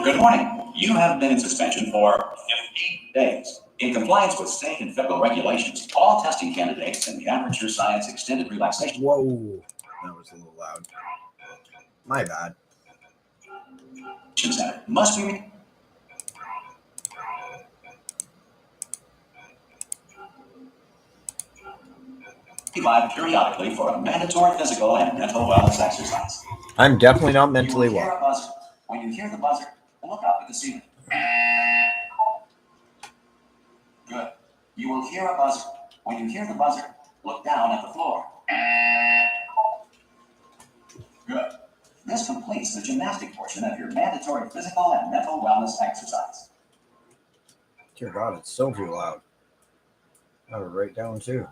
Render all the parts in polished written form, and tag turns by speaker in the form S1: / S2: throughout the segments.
S1: Good morning. You have been in suspension for 15 days. In compliance with state and federal regulations, all testing candidates in the Aperture Science Extended Relaxation.
S2: Whoa, that was a little loud. My bad.
S1: Center must be revived periodically for a mandatory physical and mental wellness exercise.
S2: I'm definitely not mentally
S1: You will hear
S2: well.
S1: a buzzer. When you hear the buzzer, look up at the ceiling. Good. You will hear a buzzer. When you hear the buzzer, look down at the floor. Good. This completes the gymnastic portion of your mandatory physical and mental wellness exercise.
S2: Dear God, it's so too loud. I would write down too.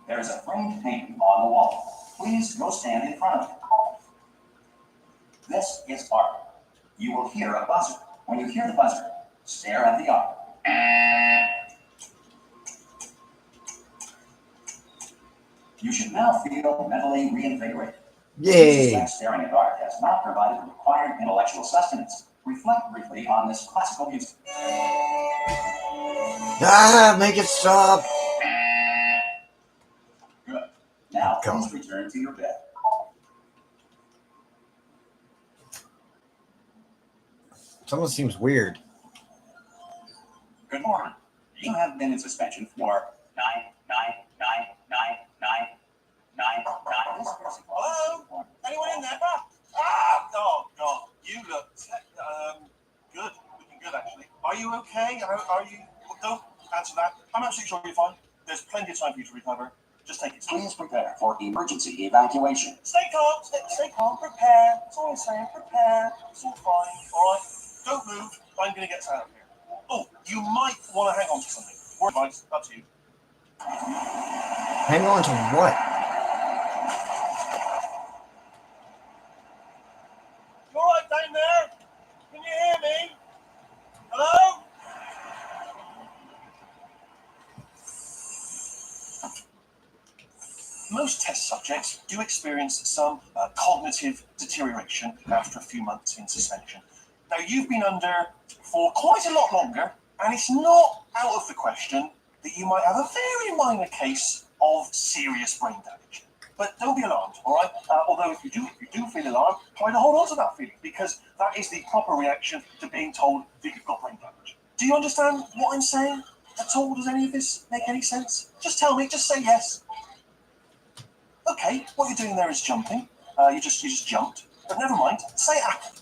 S1: There is a framed painting on the wall. Please go stand in front of it. This is art. You will hear a buzzer. When you hear the buzzer, stare at the art. You should now feel mentally reinvigorated.
S2: Yay!
S1: Suspect staring at art has not provided the required intellectual sustenance. Reflect briefly on this classical music.
S2: Ah, make it stop!
S1: Good. Now,
S2: God.
S1: please return to your bed.
S2: Someone seems weird.
S1: Good morning. You have been in suspension for 9.
S3: Hello? Anyone in there? Ah! Oh, God. You look good. Looking good, actually. Are you okay? Are you... Well, don't answer that. I'm absolutely sure you're fine. There's plenty of time for you to recover. Just take it slow.
S1: Please prepare for emergency evacuation.
S3: Stay calm. Stay calm. Prepare. That's all I'm saying. Prepare. It's all fine. All right? Don't move. I'm going to get us out of here. Oh, you might want to hang on to something. Word advice. Up to you.
S2: Hang on to what?
S3: You all right down there? Can you hear me? Hello? Most test subjects do experience some cognitive deterioration after a few months in suspension. Now, you've been under for quite a lot longer, and it's not out of the question that you might have a very minor case of serious brain damage. But don't be alarmed, all right? Although if you do feel alarmed, try to hold on to that feeling, because that is the proper reaction to being told that you've got brain damage. Do you understand what I'm saying at all? Does any of this make any sense? Just tell me, just say yes. Okay, what you're doing there is jumping. You just jumped. But never mind. Say apple.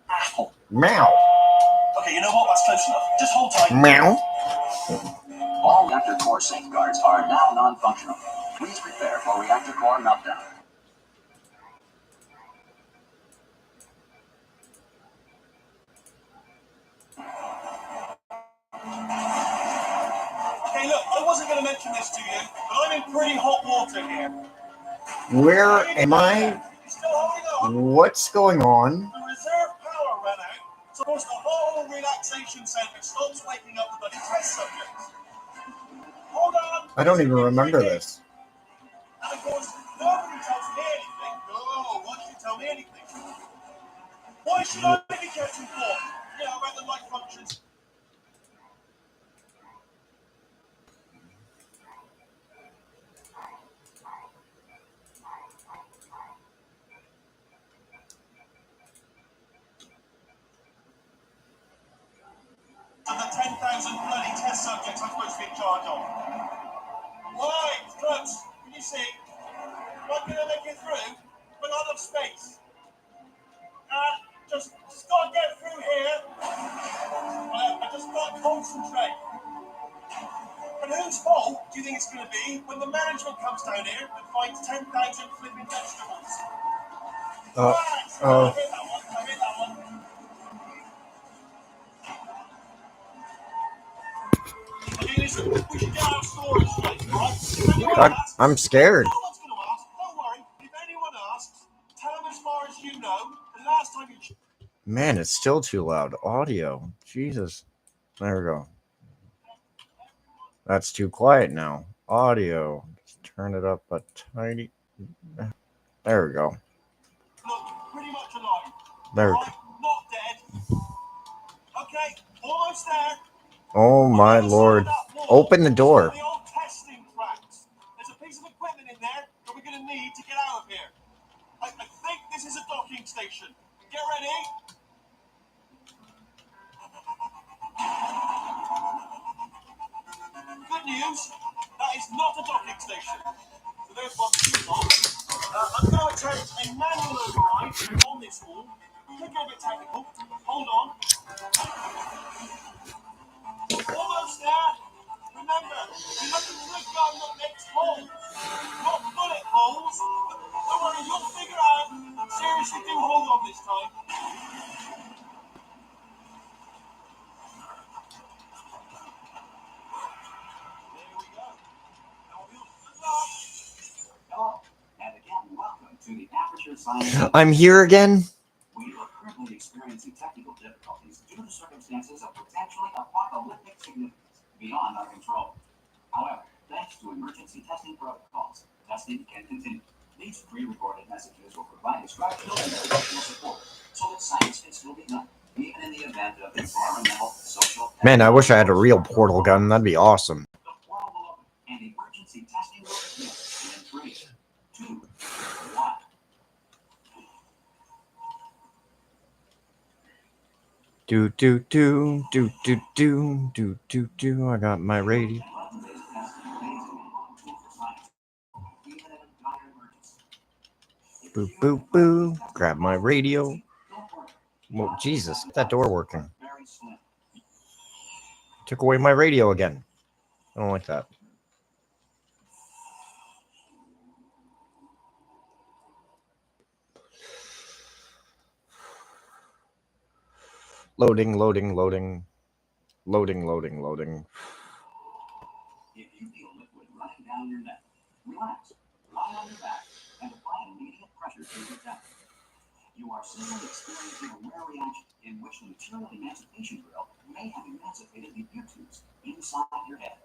S3: Apple.
S2: Meow.
S3: Okay, you know what? That's close enough. Just hold tight.
S2: Meow.
S1: All reactor core safeguards are now non-functional. Please prepare for reactor core meltdown.
S3: Okay, look, I wasn't going to mention this to you, but I'm in pretty hot water here.
S2: Where am I?
S3: You're still holding on.
S2: What's going on?
S3: The reserve power ran out, so of course the whole relaxation center stops waking up the bloody test subjects. Hold on.
S2: I don't even remember this.
S3: And of course, nobody tells me anything. No, why don't you tell me anything? Why should I be kept informed? About the light functions. 10,000 bloody test subjects I'm supposed to be in charge of. Right, it's close. Can you see? Not going to make it through, but not enough space. Just got to get through here. I just got to concentrate. But whose fault do you think it's going to be when the management comes down here and finds 10,000 flipping vegetables?
S2: Oh,
S3: Right,
S2: oh.
S3: I hit that one. I hit that one. Okay, listen, we should get our story straight, right? If anyone asks,
S2: I'm scared.
S3: no one's going to ask. Don't worry. If anyone asks, tell them as far as you know. The last time you...
S2: Man, it's still too loud. Audio. Jesus. There we go. That's too quiet now. Audio. Let's turn it up a tiny. There we go.
S3: Look, pretty much alive.
S2: There.
S3: Right? Not dead. Okay, almost there.
S2: Oh my lord. Open the door.
S3: The old testing tracks. There's a piece of equipment in there that we're going to need to get out of here. I think this is a docking station. Get ready. Good news, that is not a docking station. So there's one thing on. I'm going to attempt a manual override on this wall. Could get a bit technical. Hold on. Almost there. Remember, you're looking for a gun that makes holes. Not bullet holes. Don't worry, you'll figure out. Seriously, do hold on this time. There we go. Now we'll good luck.
S1: Hello, and again, welcome to the Aperture Science.
S2: I'm here again.
S1: We are currently experiencing technical difficulties due to circumstances of potentially apocalyptic significance beyond our control. However, thanks to emergency testing protocols, testing can continue. These pre-recorded messages will provide instructional and professional support so that science can still be done, even in the event of environmental, social...
S2: Man, I wish I had a real portal gun. That'd be awesome.
S1: The portal will open, and emergency testing will begin in 3, 2, 1.
S2: Do do do do do do do do do. I got my radio. Boo boo boo. Grab my radio. Well, Jesus, get that door working. Took away my radio again. I don't like that. Loading, loading, loading. Loading, loading, loading.
S1: If you feel liquid running down your neck, relax, lie on your back, and apply immediate pressure to your neck. You are simply experiencing a rare reaction in which the material emancipation drill may have emancipated the U-tubes inside your head.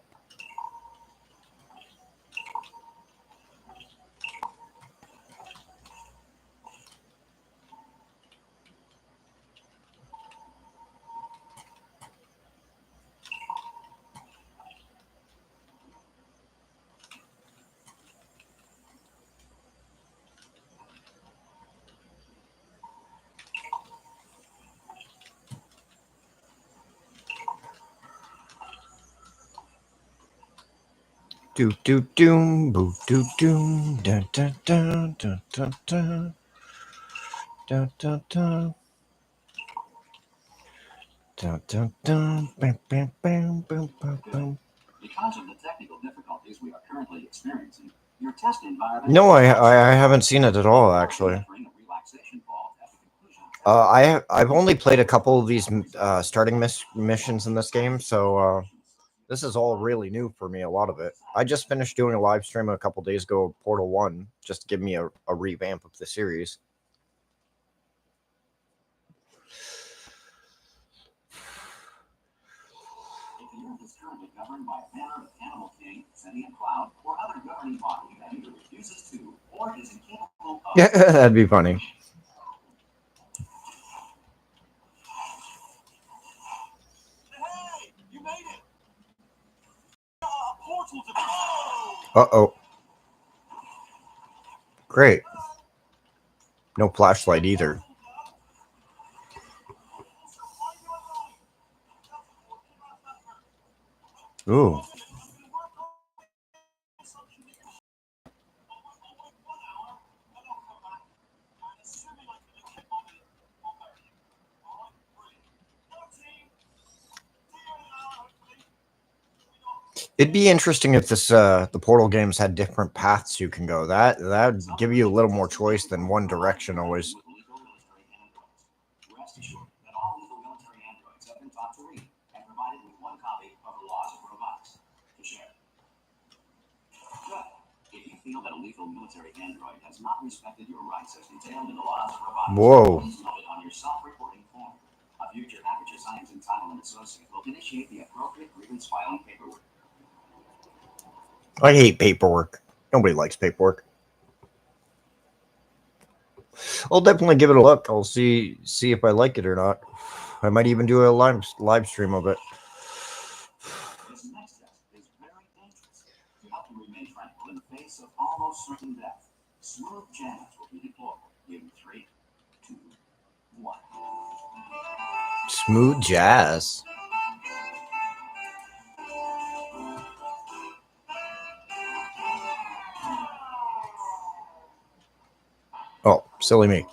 S2: Do do doom boo do doom da da da da da da da da da da da da bam bam bam bam bam bam.
S1: Because of the technical difficulties we are currently experiencing, your test environment...
S2: No, I haven't seen it at all, actually. I've only played a couple of these starting missions in this game, so this is all really new for me, a lot of it. I just finished doing a live stream a couple days ago of Portal 1, just to give me a revamp of the series.
S1: If the Earth is currently governed by a banner of Animal King, Sentient Cloud, or other governing body that either refuses to or is incapable of...
S2: Yeah, that'd be funny.
S3: Hey, you made it. A portal to...
S2: Uh-oh. Great. No flashlight either. Ooh. It'd be interesting if this the Portal games had different paths you can go. That'd give you a little more choice than one direction always.
S1: Rest assured that all lethal military androids have been taught to read and provided with one copy of the Laws of Robotics to share. Good. If you feel that a lethal military android has not respected your rights as detailed in the Laws of Robotics,
S2: Whoa.
S1: please note it on your self-reporting form. A future Aperture Science Entitlement Associate will initiate the appropriate grievance filing paperwork.
S2: I hate paperwork. Nobody likes paperwork. I'll definitely give it a look. I'll see if I like it or not. I might even do a live stream of it.
S1: This next test is very dangerous. To help you remain tranquil in the face of almost certain death, smooth jazz will be deployed in 3, 2, 1.
S2: Smooth jazz. Oh, silly me.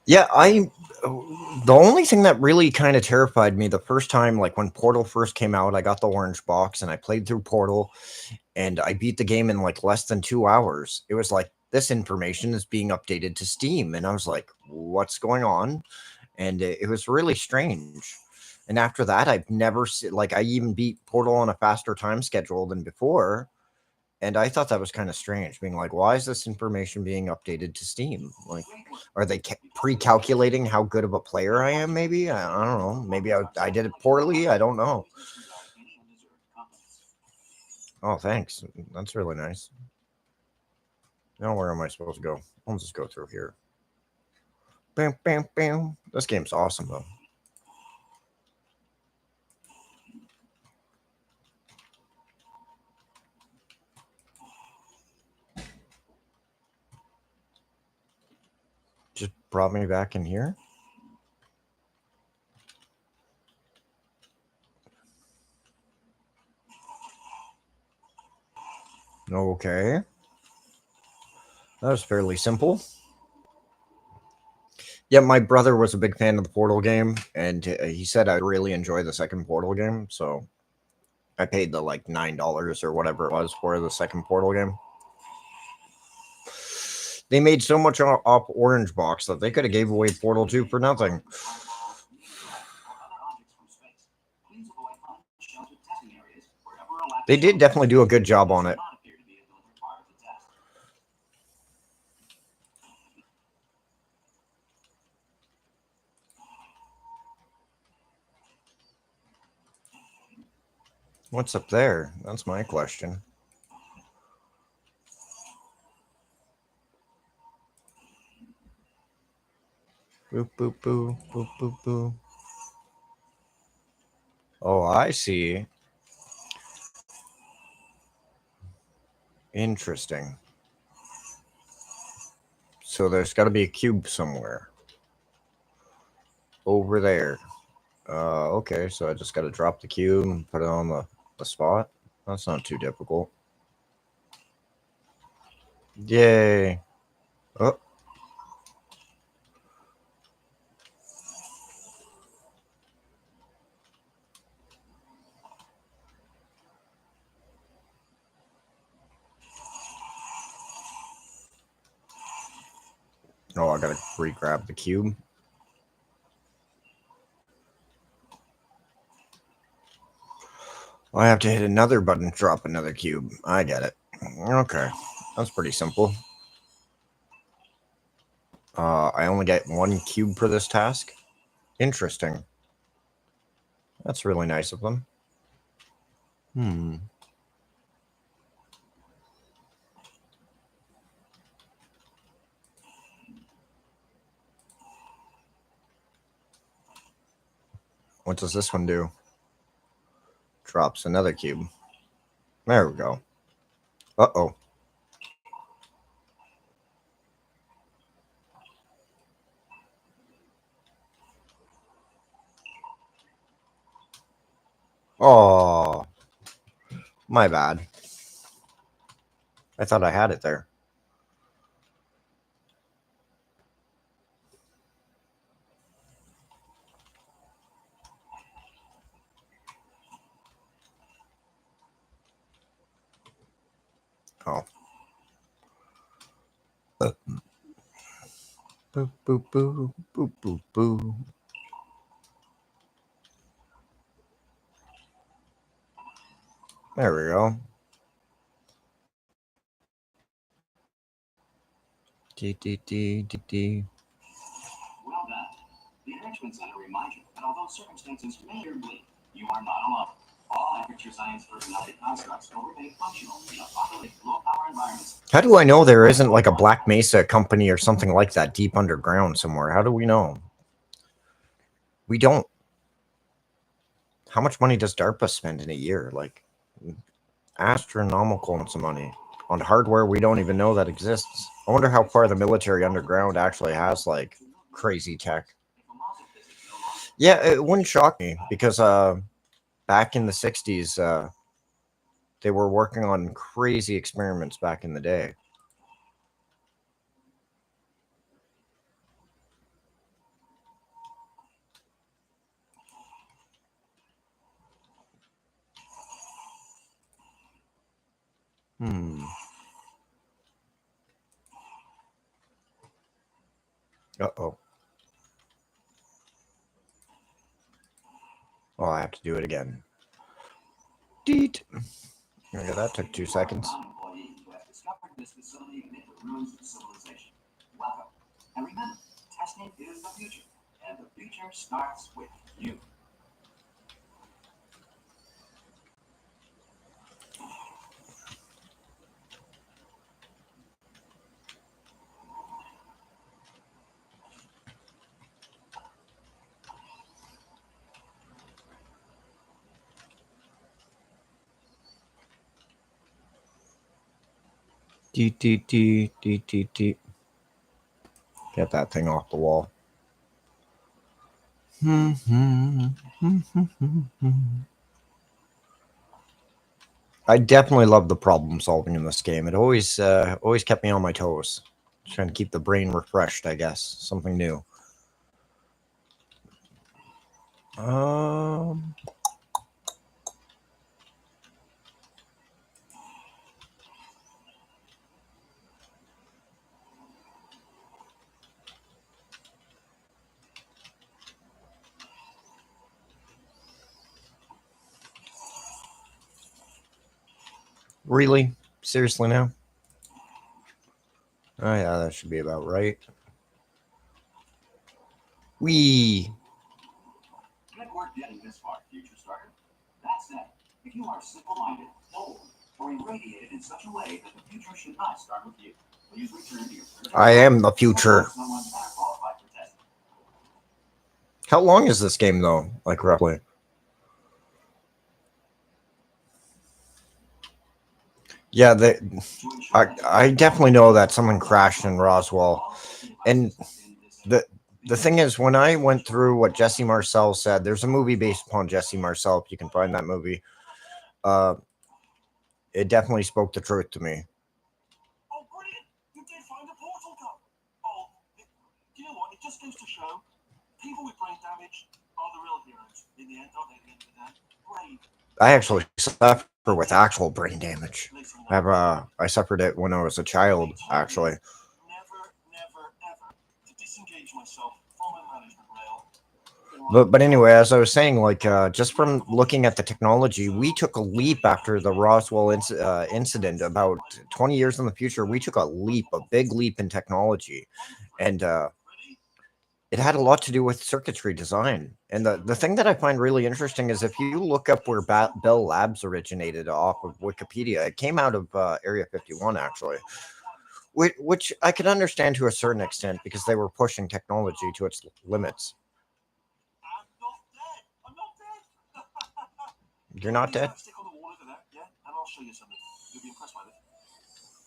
S2: Yeah, the only thing that really kind of terrified me the first time, like when Portal first came out, I got the orange box and I played through Portal and I beat the game in like less than 2 hours. It was like, this information is being updated to Steam. And I was like, what's going on? And it was really strange. And after that, I've never like, I even beat Portal on a faster time schedule than before. And I thought that was kind of strange, being like, why is this information being updated to Steam? Like, are they pre-calculating how good of a player I am? Maybe I don't know. Maybe I did it poorly. I don't know. Oh, thanks. That's really nice. Now where am I supposed to go? I'll just go through here. Bam, bam, bam. This game's awesome though. Just brought me back in here. Okay. That was fairly simple. Yeah, my brother was a big fan of the Portal game, and he said I'd really enjoy the second Portal game, so I paid the like $9 or whatever it was for the second Portal game. They made so much off Orange Box that they could have gave away Portal 2 for nothing. They did definitely do a good job on it. What's up there? That's my question. Boop, boop, boo, boop, boop, boo. Oh, I see. Interesting. So there's got to be a cube somewhere. Over there. Okay, so I just got to drop the cube and put it on the spot. That's not too difficult. Yay. Oh. Oh, I got to re-grab the cube. I have to hit another button to drop another cube. I get it. Okay. That's pretty simple. I only get one cube for this task. Interesting. That's really nice of them. What does this one do? Drops another cube. There we go. Uh-oh. Oh, my bad. I thought I had it there. Oh. Boo, boo, boo, boo, boo, boo. There we go. D.
S1: Well done. The Enrichment Center reminds you that although circumstances may appear bleak, you are not alone. All Aperture Science personality constructs will remain functional in apocalyptic low-power environments.
S2: How do I know there isn't like a Black Mesa company or something like that deep underground somewhere? How do we know? We don't. How much money does DARPA spend in a year? Like astronomical amounts of money on hardware we don't even know that exists. I wonder how far the military underground actually has like crazy tech. Yeah, it wouldn't shock me because back in the 60s they were working on crazy experiments back in the day. Uh-oh. Oh, I have to do it again. Deet. Yeah, that took 2 seconds.
S1: Welcome. And remember, testing is the future, and the future starts with you.
S2: Deet. Get that thing off the wall. I definitely love the problem solving in this game. It always kept me on my toes. Trying to keep the brain refreshed, I guess. Something new. Really? Seriously now? Oh yeah, that should be about right. Wee.
S1: Good work getting this far, future starter. That said, if you are simple-minded, bold, or irradiated in such a way that the future should not start with you, please return to your
S2: I am the future.
S1: someone better qualified for testing.
S2: How long is this game though? Like roughly? Yeah, I definitely know that someone crashed in Roswell. And the thing is, when I went through what Jesse Marcel said, there's a movie based upon Jesse Marcel. If you can find that movie, it definitely spoke the truth to me.
S3: Oh, brilliant! You did find a portal gun. Oh, you know what? It just goes to show people with brain damage are the real heroes in the end, aren't they? At the end of the day, brave.
S2: I actually suffer with actual brain damage. I suffered it when I was a child, actually.
S3: Never, ever to disengage myself from a management rail.
S2: But anyway, as I was saying, like just from looking at the technology, we took a leap after the Roswell incident. About 20 years in the future, we took a big leap in technology, and it had a lot to do with circuitry design. And the thing that I find really interesting is if you look up where Bell Labs originated off of Wikipedia, it came out of Area 51, actually, which I could understand to a certain extent because they were pushing technology to its limits.
S3: I'm not dead.
S2: You're not dead?
S3: Stick on the wall over there, yeah, and I'll show you something. You'll be impressed by this.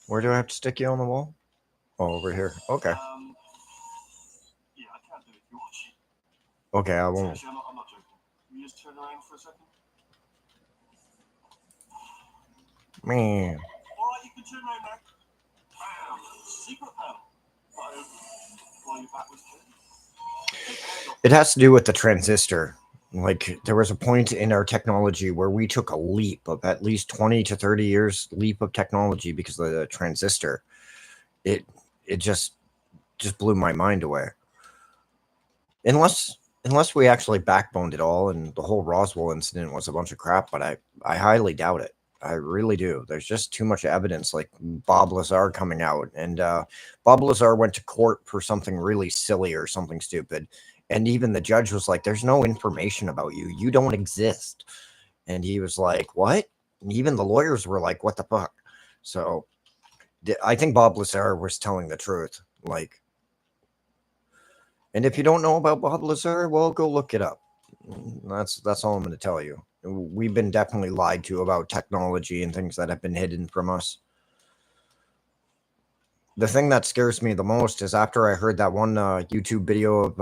S2: Where do I have to stick you on the wall? Oh, over here. Okay.
S3: Yeah, I can't do it if you're watching.
S2: Okay, I won't.
S3: Seriously, I'm not joking. Can you just turn around for a second?
S2: Man.
S3: Alright, you can turn around now. Wow, secret panel. While your back was turned.
S2: It has to do with the transistor. Like there was a point in our technology where we took a leap of at least 20 to 30 years leap of technology because of the transistor. It just blew my mind away. Unless we actually backboned it all and the whole Roswell incident was a bunch of crap, but I highly doubt it. I really do. There's just too much evidence, like Bob Lazar coming out, and Bob Lazar went to court for something really silly or something stupid, and even the judge was like, "There's no information about you. You don't exist." And he was like, "What?" And even the lawyers were like, "What the fuck?" So I think Bob Lazar was telling the truth. Like, and if you don't know about Bob Lazar, well, go look it up. That's all I'm going to tell you. We've been definitely lied to about technology and things that have been hidden from us. The thing that scares me the most is after I heard that one YouTube video of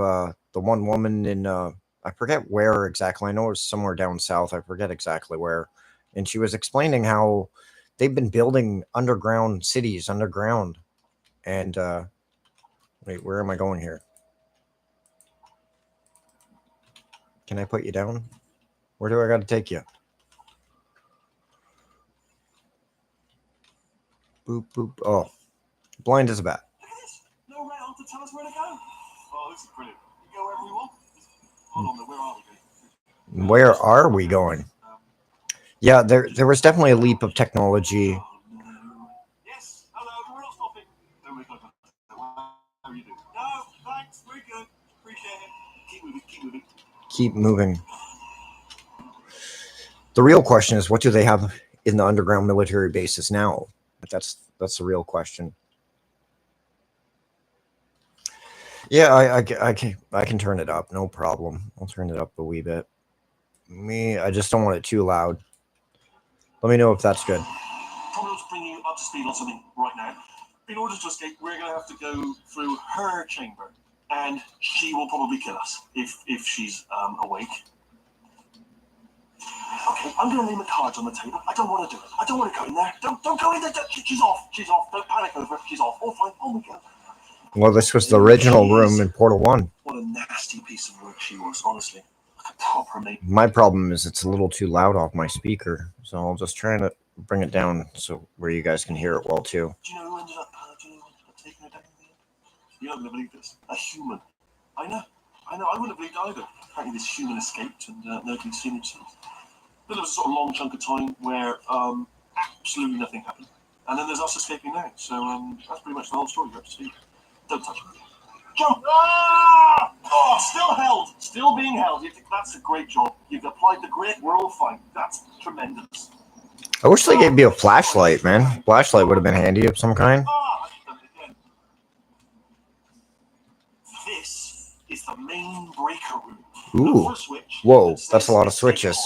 S2: the one woman in I forget where exactly. I know it was somewhere down south. I forget exactly where, and she was explaining how they've been building underground cities underground. And wait, where am I going here? Can I put you down? Where do I got to take you? Boop, boop. Oh, blind as a bat.
S3: Look at this. No rail to tell us where to go. Oh, this is brilliant. You go wherever you want. Hold on, where are we going?
S2: Where are we going? Yeah, there was definitely a leap of technology.
S3: Oh, no. Yes, hello, we're not stopping. Don't make eye contact. How are you doing? No, thanks, we're good. Appreciate it. Keep moving, keep moving.
S2: Keep moving. The real question is, what do they have in the underground military bases now? That's the real question. Yeah, I can turn it up, no problem. I'll turn it up a wee bit. I just don't want it too loud. Let me know if that's good.
S3: Probably to bring you up to speed on something right now. In order to escape, we're going to have to go through her chamber, and she will probably kill us if she's awake. Okay, I'm going to lay my cards on the table. I don't want to do it. I don't want to go in there. Don't go in there. She's off. She's off. Don't panic over it. She's off. All fine. On we go.
S2: Well, this was the original room in Portal 1.
S3: What a nasty piece of work she was, honestly. Like a proper mate.
S2: My problem is it's a little too loud off my speaker, so I'll just try to bring it down so where you guys can hear it well too.
S3: Do you know who ended up taking her down in the end? You're not going to believe this. A human. I know. I wouldn't have believed either. Apparently this human escaped and nobody's seen him since. Then there was a sort of long chunk of time where absolutely nothing happened. And then there's us escaping now. So that's pretty much the whole story. You're up to speed. Don't touch me. Jump! Ah! Oh, still held. Still being held. That's a great job. You've applied the grit. We're all fine. That's tremendous.
S2: I wish they gave me a flashlight, man. Flashlight would have been handy of some kind.
S3: This is the main breaker room.
S2: Ooh. Whoa, that's a lot of switches.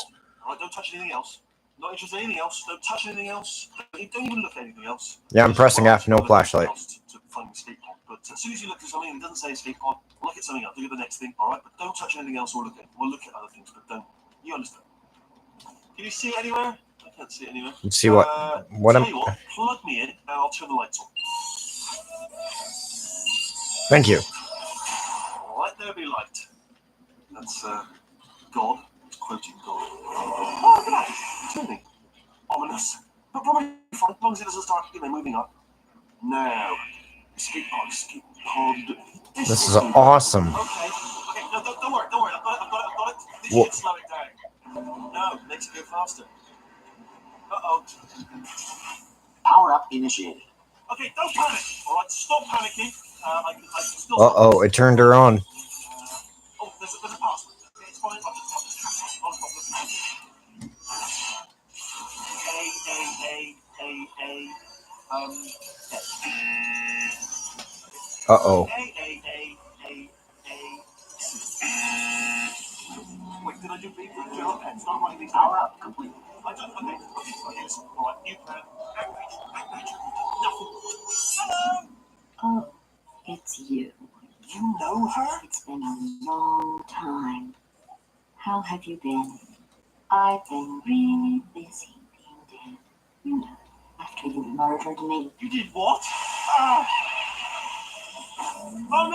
S3: All right, don't touch anything else. Not interested in anything else. Don't touch anything else. Don't even look at anything else.
S2: Yeah, I'm pressing F, no flashlight.
S3: To find escape pod. But as soon as you look at something and it doesn't say escape pod, look at something else. Look at the next thing. All right, but don't touch anything else or look at. We'll look at other things, but don't. You understand? Can you see it anywhere? I can't see it anywhere.
S2: Let's see what
S3: tell you what, plug me in and I'll turn the lights on.
S2: Thank you.
S3: Let there be light. That's God. It's quoting God. Oh, look at that. It's turning. Ominous. But probably fine, as long as it doesn't start, moving up. Now, escape pod.
S2: This is awesome.
S3: Okay. No, don't worry. I've got it. This should slow it down. No, makes it go faster. Uh-oh.
S1: Power up initiated.
S3: Okay, don't panic. All right, stop panicking. I can still.
S2: Uh-oh, it turned her on.
S3: Oh, there's a password. Okay, it's fine. I'll just not a problem.
S2: Uh-oh.
S3: Wait, did I do B? General pens. Not writing these power up complete. I don't. Okay. Yes. All right. New plan. Nothing. Hello.
S4: Oh, it's you.
S3: You know her?
S4: It's been a long time. How have you been? I've been really busy being dead. You know. after you murdered me.
S3: You did what? Ah. Oh no! No!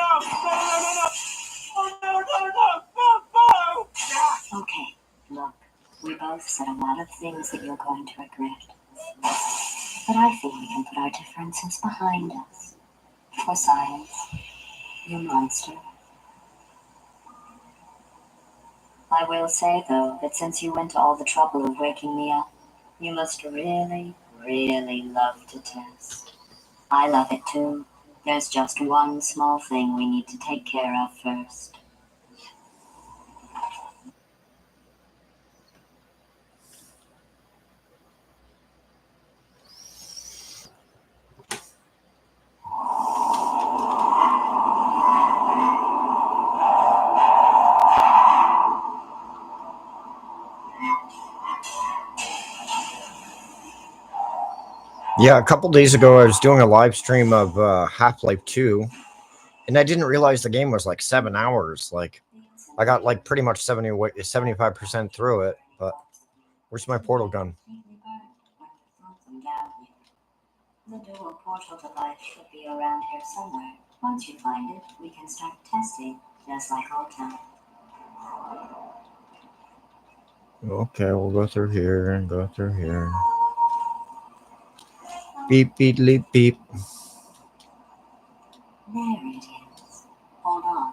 S3: Oh no! No!
S4: Okay, look, we both said a lot of things that you're going to regret. But I think we can put our differences behind us. For science, you monster. I will say, though, that since you went to all the trouble of waking me up, you must really, really love to test. I love it too. There's just one small thing we need to take care of first.
S2: Yeah, a couple days ago, I was doing a live stream of Half-Life 2, and I didn't realize the game was like 7 hours. Like, I got like pretty much 75% through it, but where's my portal gun?
S4: The dual portal device should be around here somewhere. Once you find it, we can start testing, just like old time.
S2: Okay, we'll go through here and go through here. Beep, beep, leap, beep.
S4: There it is. Hold on.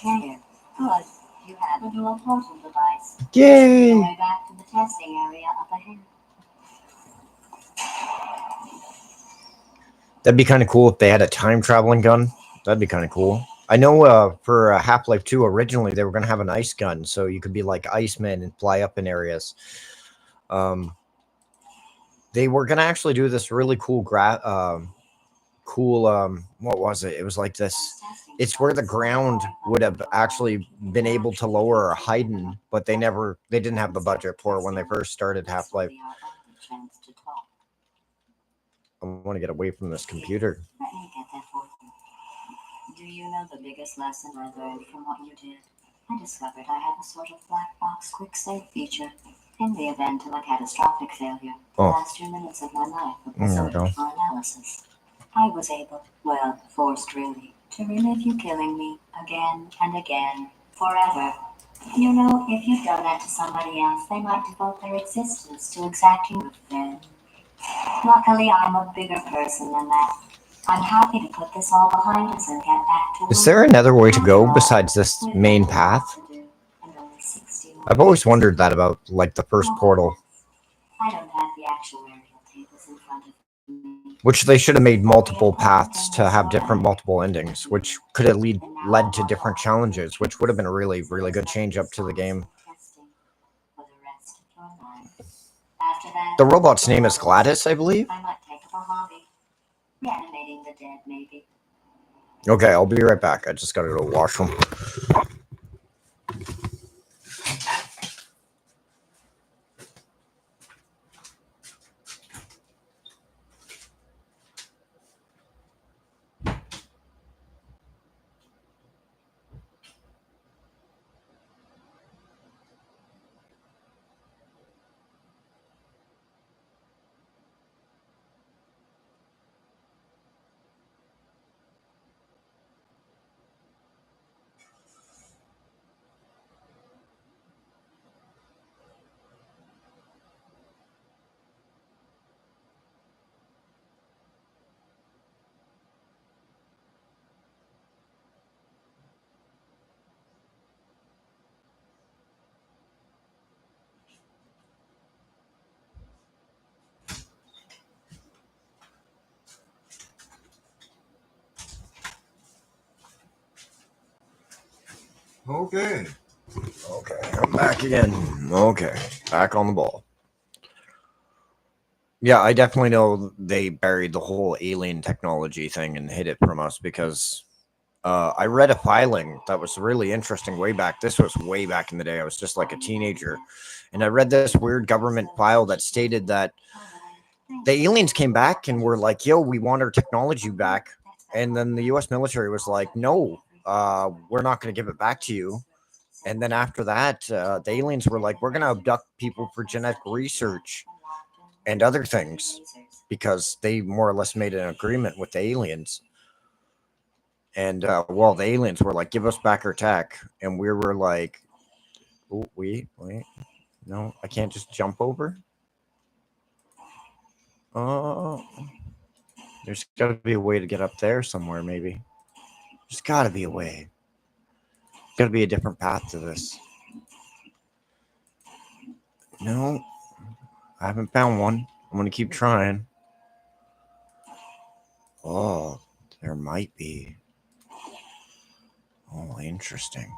S4: There. Good. You have a dual portal device.
S2: Yay!
S4: Go way back to the testing area up ahead.
S2: That'd be kind of cool if they had a time traveling gun. That'd be kind of cool. I know for Half-Life 2, originally they were going to have an ice gun, so you could be like Iceman and fly up in areas. They were going to actually do this really cool what was it? It was like this. It's where the ground would have actually been able to lower a Haydn, but they didn't have the budget for it when they first started Half-Life. I want to get away from this computer.
S4: Let me get that for you. Do you know the biggest lesson I learned from what you did? I discovered I have a sort of black box quick save feature. In the event of a catastrophic failure, the last 2 minutes of my life would be sorted for analysis. I was able, well, forced really, to relive you killing me again and again, forever. You know, if you'd done that to somebody else, they might devote their existence to exacting revenge. Luckily, I'm a bigger person than that. I'm happy to put this all behind us and get back to work.
S2: Is there another way to go besides this main path? I've always wondered that about, like, the first portal.
S4: I don't have the actuarial tables in front of me.
S2: Which they should have made multiple paths to have different multiple endings, which could have led to different challenges, which would have been a really, really good change up to the game. The robot's name is Gladys, I believe.
S4: I might take up a hobby. Reanimating the dead, maybe.
S2: Okay, I'll be right back. I just gotta go to the washroom. Okay, I'm back again. Okay, back on the ball. Yeah, I definitely know they buried the whole alien technology thing and hid it from us because I read a filing that was really interesting way back. This was way back in the day. I was just like a teenager. And I read this weird government file that stated that the aliens came back and were like, yo, we want our technology back. And then the U.S. military was like, no, we're not going to give it back to you. And then after that, the aliens were like, we're going to abduct people for genetic research and other things because they more or less made an agreement with the aliens. And well, the aliens were like, give us back our tech. And we were like, oh, wait. No, I can't just jump over. Oh, there's got to be a way to get up there somewhere, maybe. There's got to be a way. Got to be a different path to this. No, I haven't found one. I'm going to keep trying. Oh, there might be. Oh, interesting.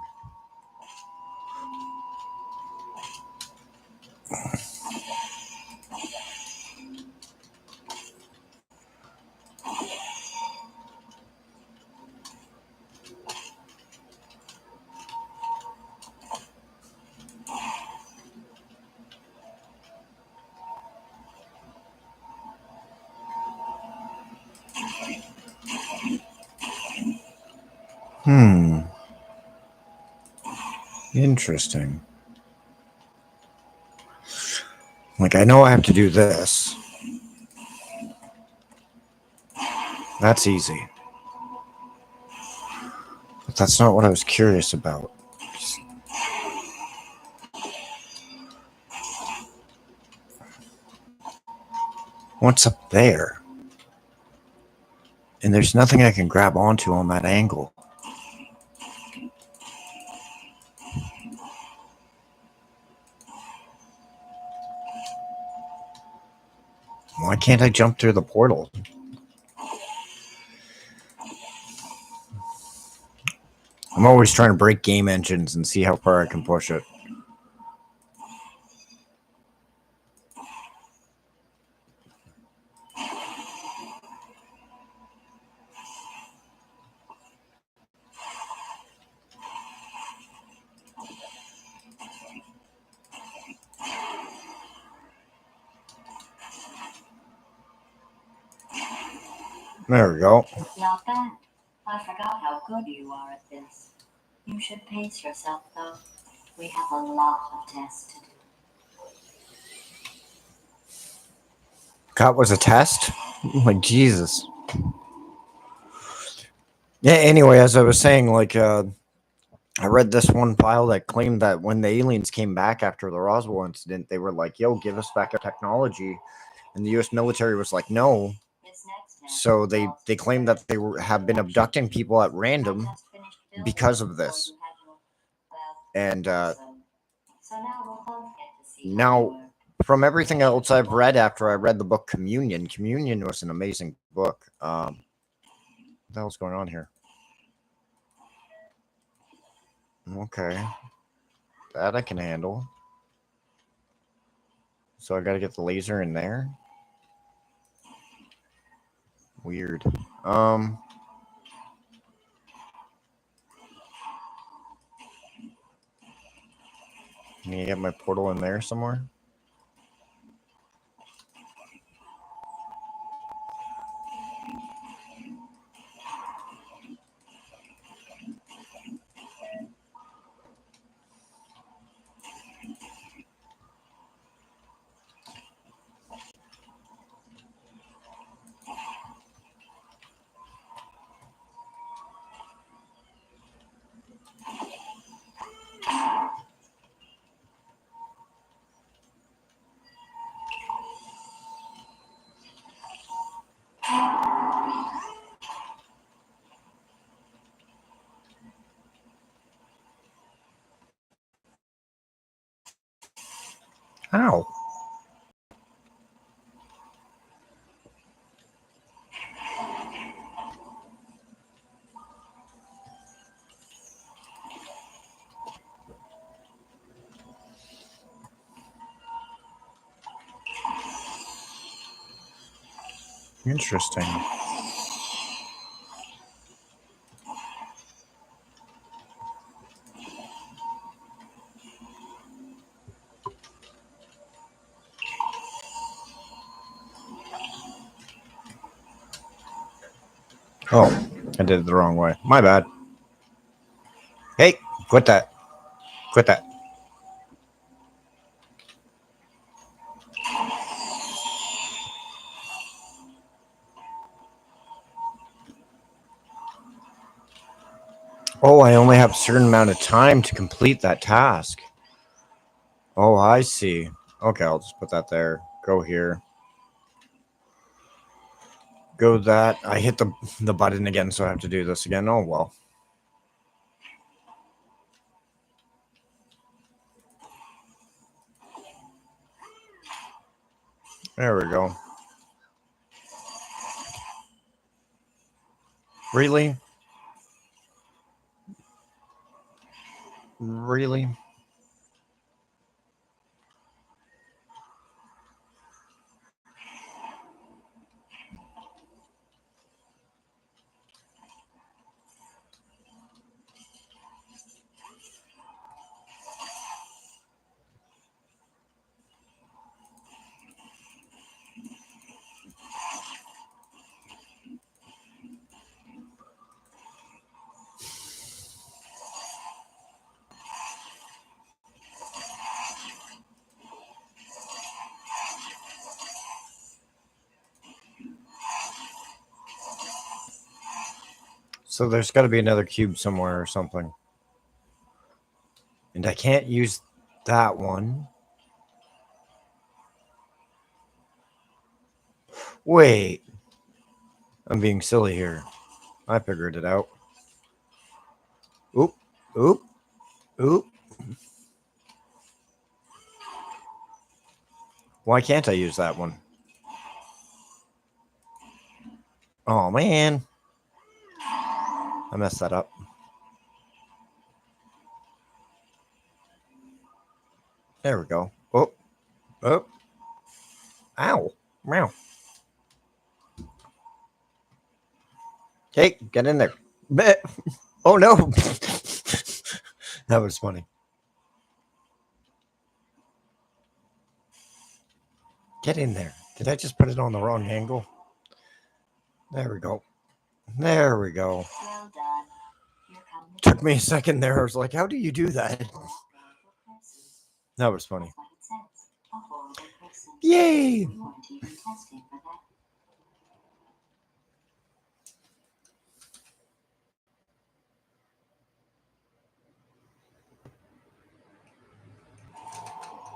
S2: Interesting. Like, I know I have to do this. That's easy. But that's not what I was curious about. What's up there? And there's nothing I can grab onto on that angle. Why can't I jump through the portal? I'm always trying to break game engines and see how far I can push it. There we go.
S4: Not bad. I forgot how good you are at this. You should pace yourself, though. We have a lot of tests to do.
S2: That was a test? Like, Jesus. Yeah, anyway, as I was saying, like, I read this one file that claimed that when the aliens came back after the Roswell incident, they were like, yo, give us back our technology. And the U.S. military was like, no. So they claimed that they have been abducting people at random because of this. And now, from everything else I've read after I read the book Communion was an amazing book. What the hell's going on here? Okay. That I can handle. So I gotta get the laser in there. Weird. Can you get my portal in there somewhere? Ow. Interesting. Oh, I did it the wrong way. My bad. Hey, quit that. Quit that. Oh, I only have a certain amount of time to complete that task. Oh, I see. Okay, I'll just put that there. Go here. Go that. I hit the button again, so I have to do this again. Oh, well. There we go. Really? Really? So there's got to be another cube somewhere or something. And I can't use that one. Wait. I'm being silly here. I figured it out. Oop. Oop. Oop. Why can't I use that one? Oh, man. I messed that up. There we go. Oh. Oh. Ow. Meow. Hey, get in there. Bleh. Oh, no. That was funny. Get in there. Did I just put it on the wrong angle? There we go. There we go.
S4: Well done. Here come the
S2: Took me a second there. I was like, how do you do that?
S4: horrible person.
S2: That was funny.
S4: That's what it says. A horrible person.
S2: Yay!
S4: We weren't even testing for that.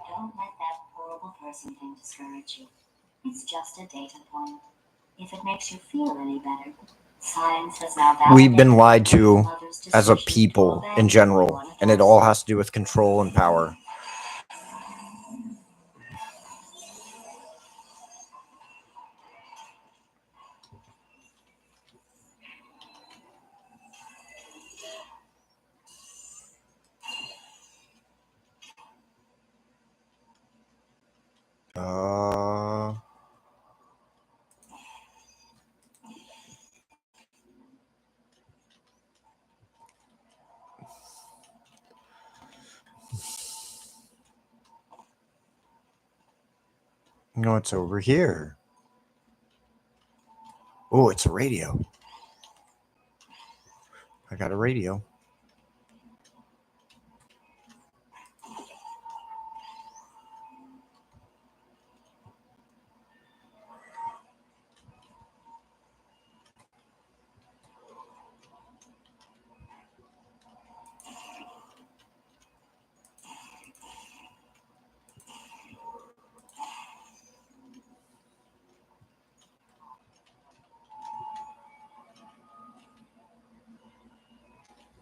S4: Don't let that horrible person thing discourage you. It's just a data point. If it makes you feel any better, science has now
S2: We've been
S4: validated
S2: lied to
S4: others'
S2: as a
S4: decision to
S2: people
S4: obey
S2: in general,
S4: one of
S2: and it
S4: us.
S2: all has to do with control and power. No, it's over here. Oh, it's a radio. I got a radio.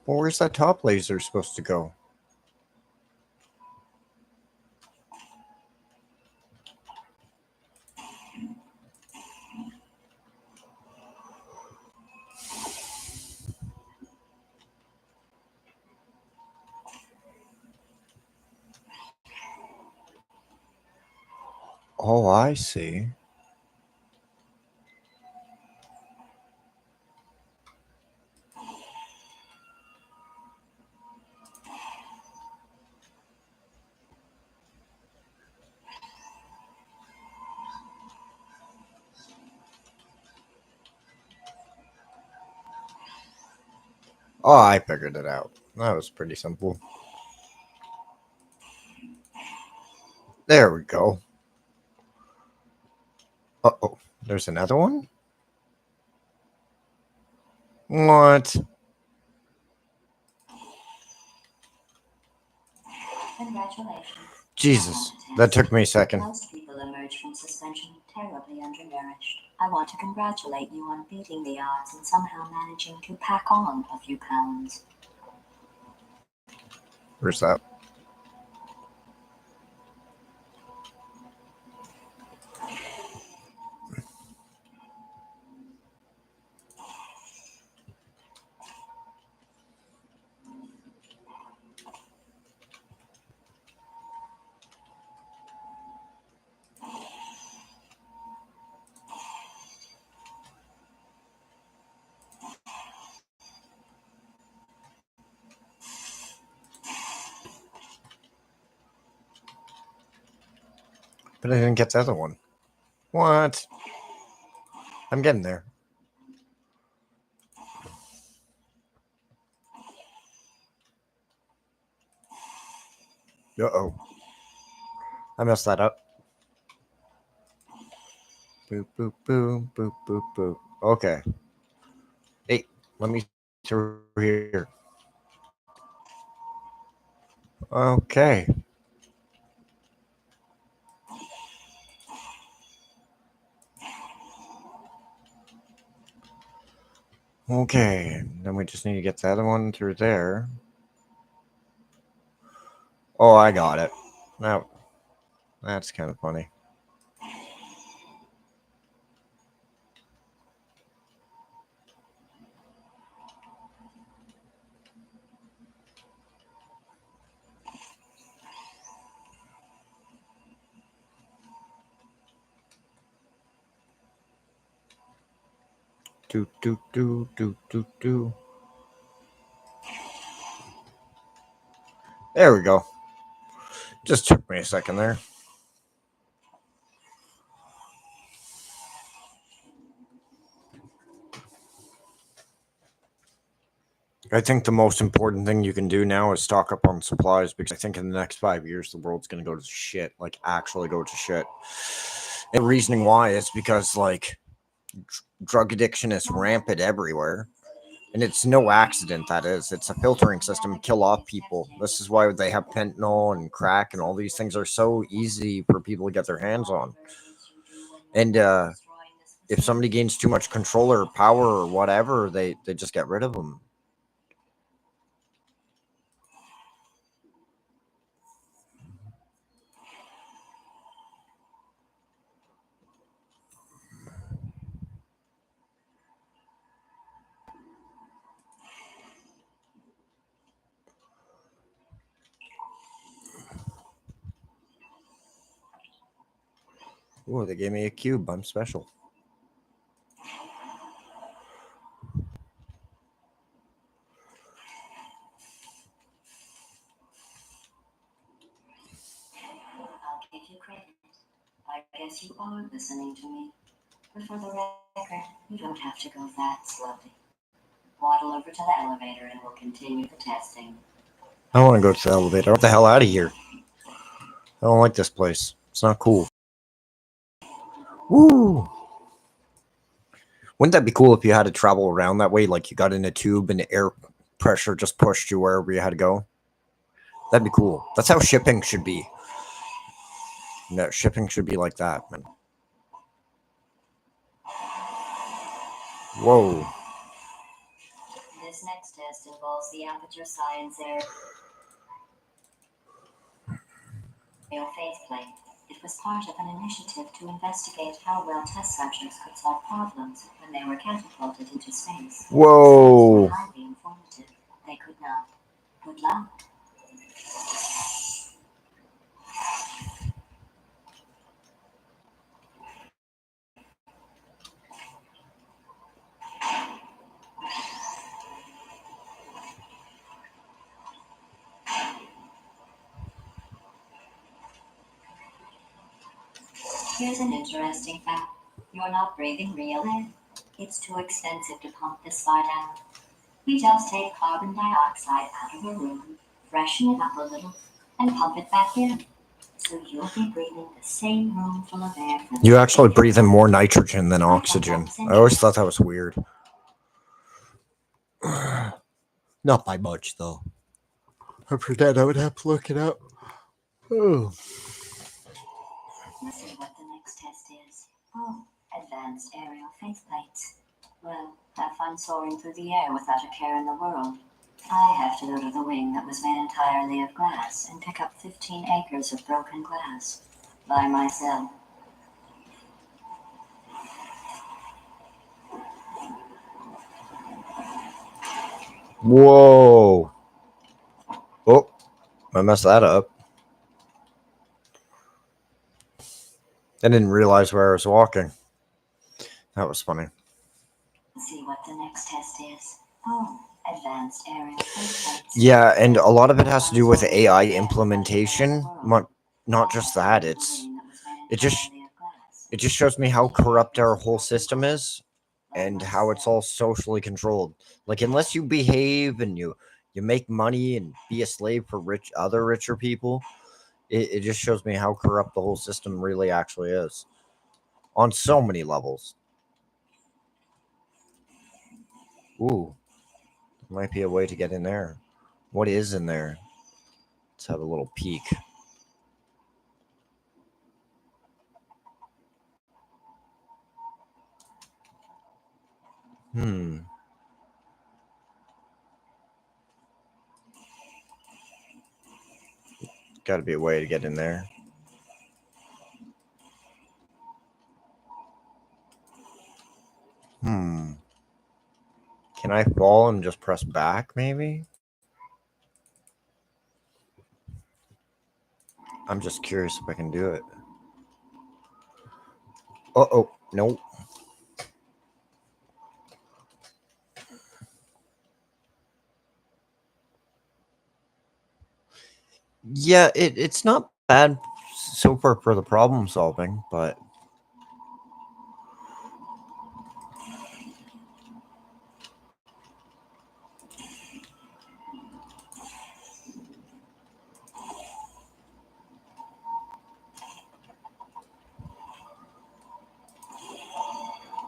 S2: Well, where's that top laser supposed to go? Oh, I see. Oh, I figured it out. That was pretty simple. There we go. Uh-oh. There's another one? What?
S4: Congratulations.
S2: Jesus. That took me a second.
S4: Most people emerge from suspension terribly undernourished. I want to congratulate you on beating the odds and somehow managing to pack on a few pounds.
S2: Where's that? But I didn't get the other one. What? I'm getting there. Uh-oh. I messed that up. Boop, boop, boop, boop, boop, boop. Okay. Hey, let me through here. Okay. Okay. Then we just need to get the other one through there. Oh, I got it. Now, that's kind of funny. Do, do, do, do, do, do. There we go. Just took me a second there. I think the most important thing you can do now is stock up on supplies because I think in the next 5 years the world's going to go to shit, like actually go to shit. And the reasoning why is because like drug addiction is rampant everywhere. And it's no accident that is. It's a filtering system to kill off people. This is why they have fentanyl and crack and all these things are so easy for people to get their hands on. And if somebody gains too much control or power or whatever, they just get rid of them. Oh, they gave me a cube. I'm special.
S4: I'll give you credit. I guess you are listening to me. But for the record, you don't have to go that slowly. Waddle over to the elevator and we'll continue the testing.
S2: I want to go to the elevator. Get the hell out of here. I don't like this place. It's not cool. Woo! Wouldn't that be cool if you had to travel around that way? Like you got in a tube and the air pressure just pushed you wherever you had to go? That'd be cool. That's how shipping should be. No, shipping should be like that, man. Whoa.
S4: This next test involves the Aperture Science Aerial faceplate. It was part of an initiative to investigate how well test subjects could solve problems when they were catapulted into space.
S2: Whoa.
S4: The results were highly informative. They could not. Good luck. Here's an interesting fact. You're not breathing real air. It's too expensive to pump this far down. We just take carbon dioxide out of a room, freshen it up a little, and pump it back in. So you'll be breathing the same room full of air. For
S2: You
S4: the
S2: actually
S4: next
S2: breathe in
S4: 10
S2: more
S4: years.
S2: nitrogen than oxygen. I always thought that was weird. Not by much, though. I forget. I would have to look it up. Oh.
S4: Let's see what the next test is. Oh, advanced aerial faceplates. Well, have fun soaring through the air without a care in the world. I have to go to the wing that was made entirely of glass and pick up 15 acres of broken glass. By myself.
S2: Whoa. Oh, I messed that up. I didn't realize where I was walking. That was funny.
S4: Let's see what the next test is. Oh, advanced aerial faceplates.
S2: Yeah, and a lot of it has to do with AI implementation. Not just that. It just shows me how corrupt our whole system is and how it's all socially controlled. Like, unless you behave and you make money and be a slave for other richer people, it just shows me how corrupt the whole system really actually is on so many levels. Ooh, might be a way to get in there. What is in there? Let's have a little peek. Got to be a way to get in there. Can I fall and just press back, maybe? I'm just curious if I can do it. Uh-oh, nope. Yeah, it's not bad so far for the problem solving, but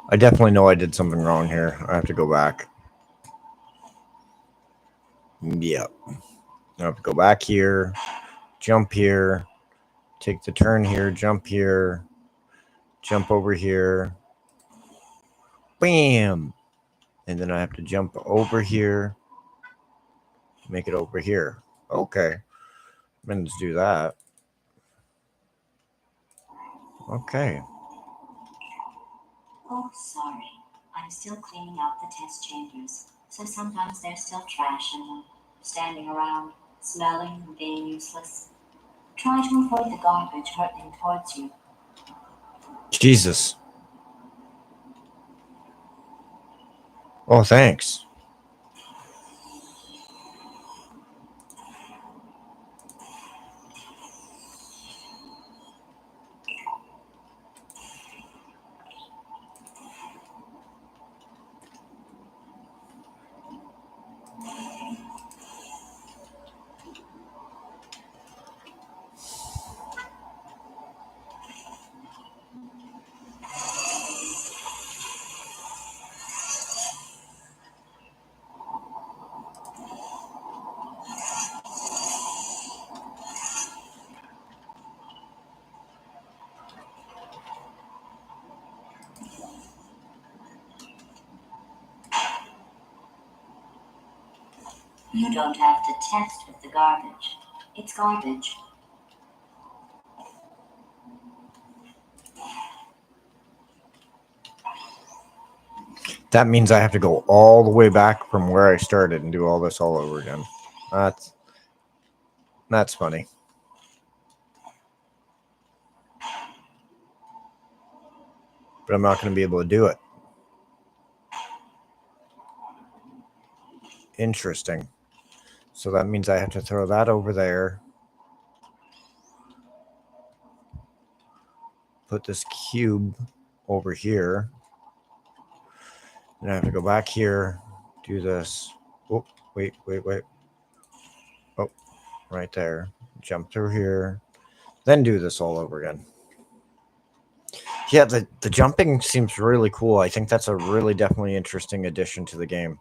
S2: I definitely know I did something wrong here. I have to go back. Yeah. I have to go back here, jump here, take the turn here, jump here, jump over here. Bam! And then I have to jump over here, make it over here. Okay. Let's do that. Okay.
S4: Oh, sorry. I'm still cleaning out the test chambers, so sometimes there's still trash in them, standing around, smelling and being useless. Try to avoid the garbage hurtling towards you.
S2: Jesus. Oh, thanks.
S4: You don't have to test with the garbage. It's garbage.
S2: That means I have to go all the way back from where I started and do all this all over again. That's funny. But I'm not going to be able to do it. Interesting. So that means I have to throw that over there. Put this cube over here. And I have to go back here, do this. Oh, wait. Oh, right there. Jump through here. Then do this all over again. Yeah, the jumping seems really cool. I think that's a really definitely interesting addition to the game.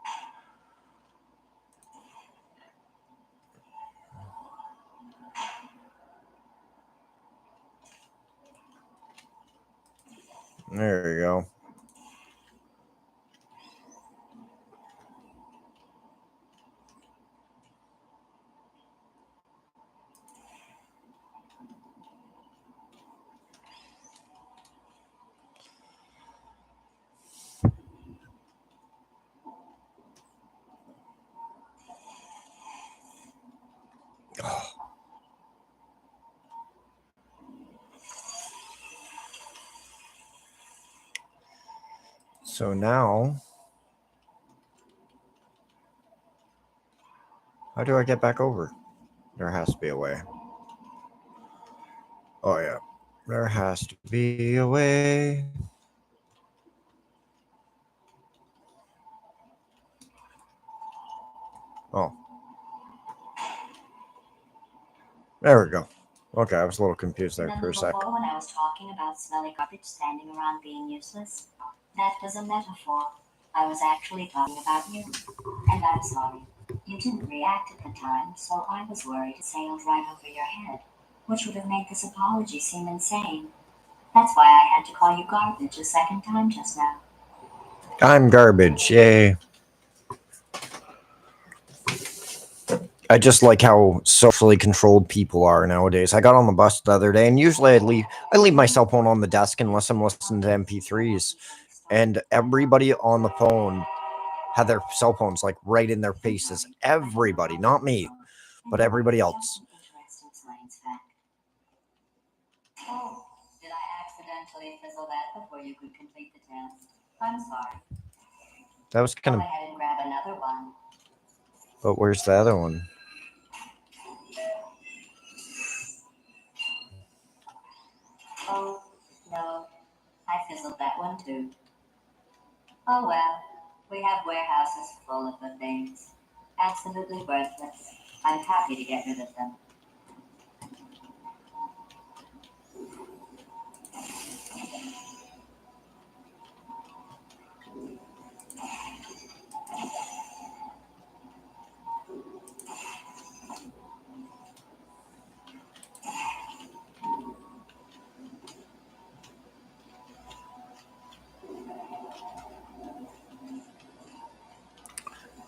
S2: There you go. So now, how do I get back over? There has to be a way. Oh, yeah. There has to be a way. Oh. There we go. Okay, I was a little confused there for
S4: Remember
S2: a sec.
S4: before when I was talking about smelly garbage standing around being useless? That was a metaphor. I was actually talking about you. And I'm sorry. You didn't react at the time, so I was worried it sailed right over your head, which would have made this apology seem insane. That's why I had to call you garbage a second time just now.
S2: I'm garbage. Yay. I just like how socially controlled people are nowadays. I got on the bus the other day, and usually I leave my cell phone on the desk unless I'm listening to MP3s, and everybody on the phone had their cell phones like right in their faces. Everybody, not me, but everybody else.
S4: Interesting science fact. Oh, did I accidentally fizzle that before you could complete the test? I'm sorry.
S2: That was
S4: Go
S2: kind of.
S4: ahead and grab another one.
S2: But where's the other one?
S4: Oh, no. I fizzled that one too. Oh well. We have warehouses full of the things. Absolutely worthless. I'm happy to get rid of them.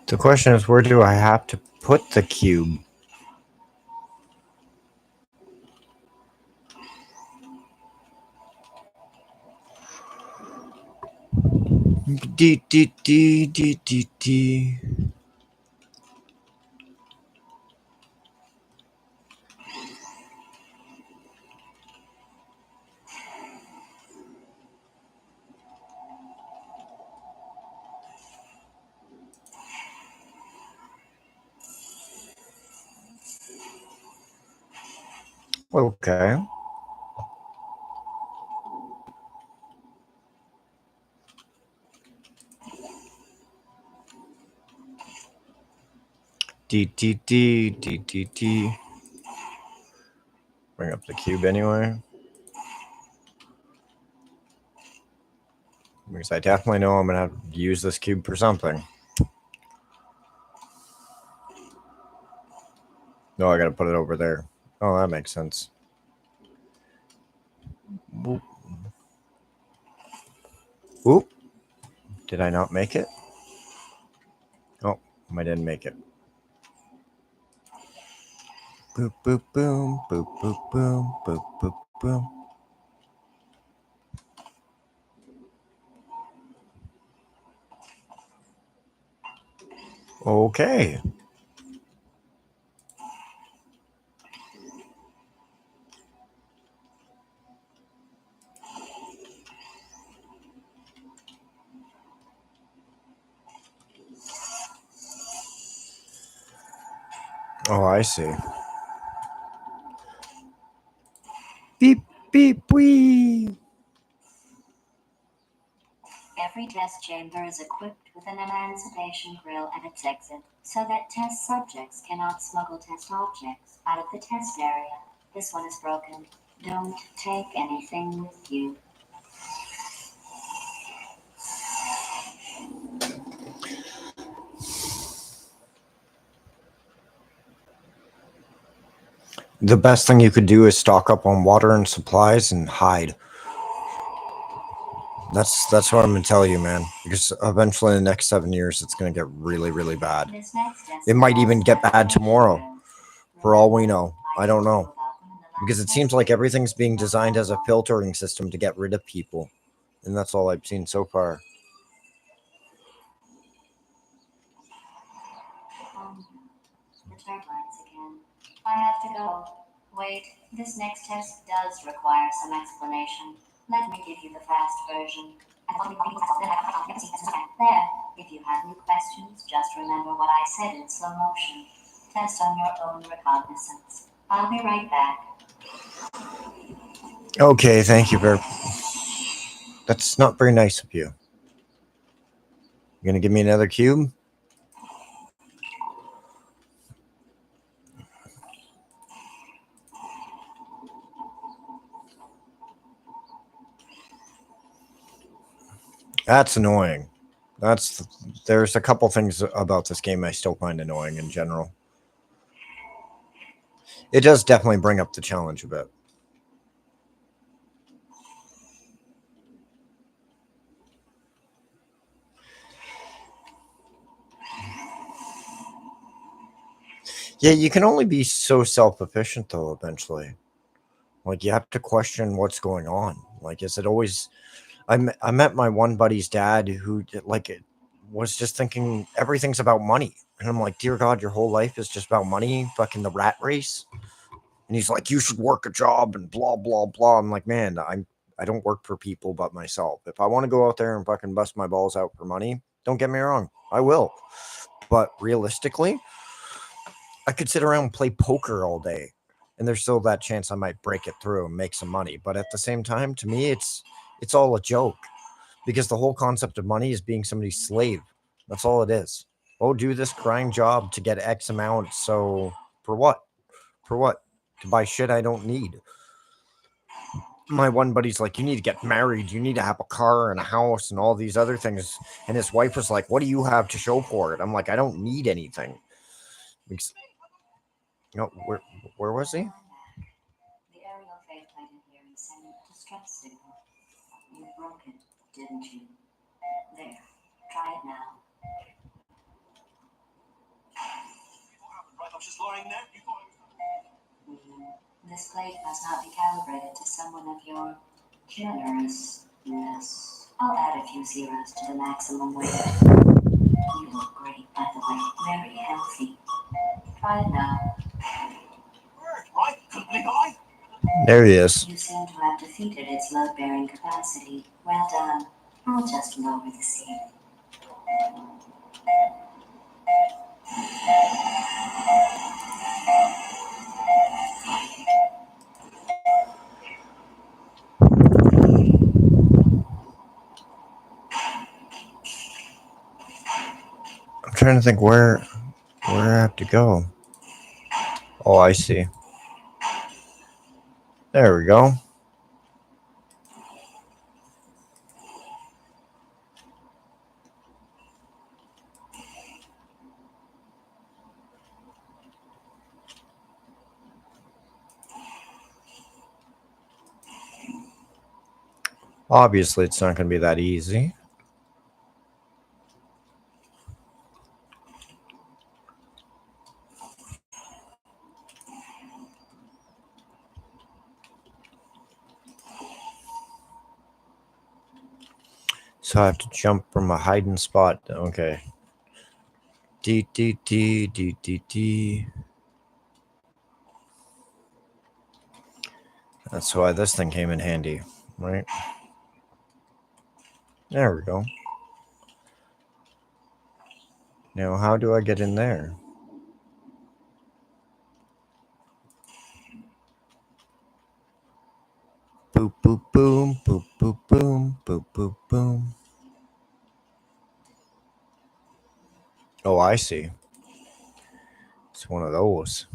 S2: The question is, where do I have to put the cube? D D D D D D. Okay. D D D D D D. Bring up the cube anyway. Because I definitely know I'm gonna have to use this cube for something. No, I gotta put it over there. Oh, that makes sense. Boop. Oop. Did I not make it? Oh, I didn't make it. Boop, boop, boom. Boop, boop, boom. Boop, boop, boom. Okay. Oh, I see. Beep, beep, wee.
S4: Every test chamber is equipped with an emancipation grill at its exit, so that test subjects cannot smuggle test objects out of the test area. This one is broken. Don't take anything with you.
S2: The best thing you could do is stock up on water and supplies and hide. That's what I'm gonna tell you, man. Because eventually, in the next 7 years, it's gonna get really, really bad.
S4: This next test
S2: It might even
S4: requires
S2: get bad tomorrow.
S4: imagination.
S2: For all we know, I don't know.
S4: told you about when the
S2: Because
S4: last
S2: it seems
S4: test
S2: like
S4: was.
S2: everything's being designed as a filtering system to get rid of people, and that's all I've seen so far.
S4: The turbines again. I have to go. Wait, this next test does require some explanation. Let me give you the fast version. There. If you have any questions, just remember what I said in slow motion. Test on your own recognizance. I'll be right back.
S2: Okay, thank you very. That's not very nice of you. You gonna give me another cube? That's annoying. There's a couple things about this game I still find annoying in general. It does definitely bring up the challenge a bit. Yeah, you can only be so self-efficient though eventually. Like, you have to question what's going on. Like, is it always I met my one buddy's dad who was just thinking everything's about money. And I'm like, dear God, your whole life is just about money, fucking the rat race. And he's like, you should work a job and blah blah blah. I'm like, man, I don't work for people but myself. If I want to go out there and fucking bust my balls out for money, don't get me wrong, I will. But realistically, I could sit around and play poker all day, and there's still that chance I might break it through and make some money. But at the same time, to me, it's all a joke, because the whole concept of money is being somebody's slave. That's all it is. Oh, do this grind job to get X amount. So for what? For what? To buy shit I don't need. My one buddy's like, you need to get married. You need to have a car and a house and all these other things. And his wife was like, what do you have to show for it? I'm like, I don't need anything. Because, where was he?
S4: The aerial faith I didn't hear you send a distress signal. You broke it, didn't you? There. Try it now.
S3: Right, I was just lying there. You thought I was...
S4: This plate must not be calibrated to someone of your generousness. I'll add a few zeros to the maximum weight. You look great, by the way. Very healthy. Try it now.
S3: Right, couldn't believe I.
S2: There he is.
S4: You seem to have defeated its load-bearing capacity. Well done. I'll just lower the ceiling.
S2: I'm trying to think where I have to go. Oh, I see. There we go. Obviously, it's not going to be that easy. So I have to jump from a hiding spot. Okay. D. That's why this thing came in handy, right? There we go. Now, how do I get in there? Boop, boop, boom, boop, boop, boom, boop, boop, boom. Oh, I see. It's one of those.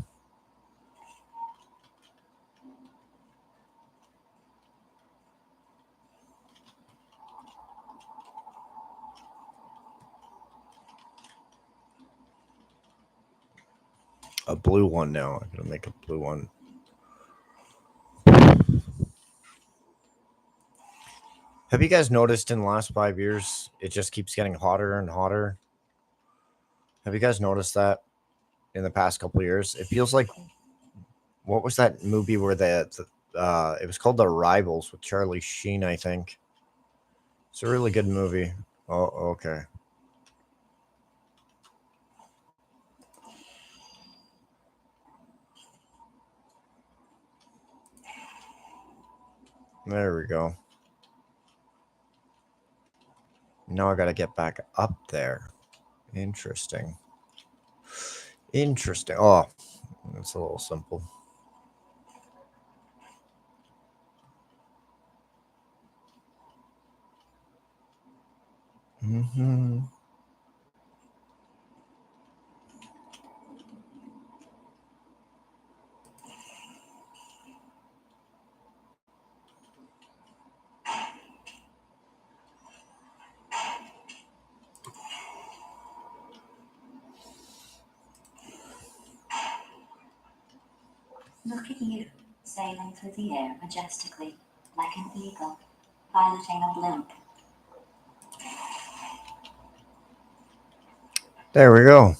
S2: a blue one now. I'm gonna make a blue one. Have you guys noticed in the last 5 years, it just keeps getting hotter and hotter? Have you guys noticed that in the past couple of years? It feels like, what was that movie where it was called The Rivals with Charlie Sheen, I think. It's a really good movie. Oh, okay. There we go. Now I gotta get back up there. Interesting. Interesting. Oh, that's a little simple. Mm-hmm.
S4: Look at you, sailing through the air majestically, like an eagle, piloting a blimp.
S2: There we go.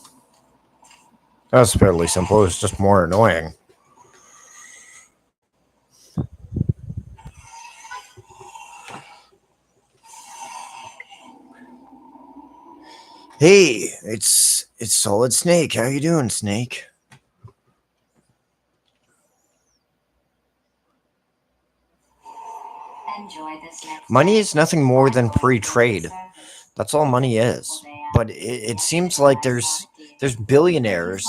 S2: That's fairly simple. It's just more annoying. Hey, it's Solid Snake. How you doing, Snake?
S4: Enjoy this next
S2: Money
S4: day.
S2: is nothing more than
S4: I'm going
S2: free
S4: to
S2: trade.
S4: service.
S2: That's all money is. But it seems like there's billionaires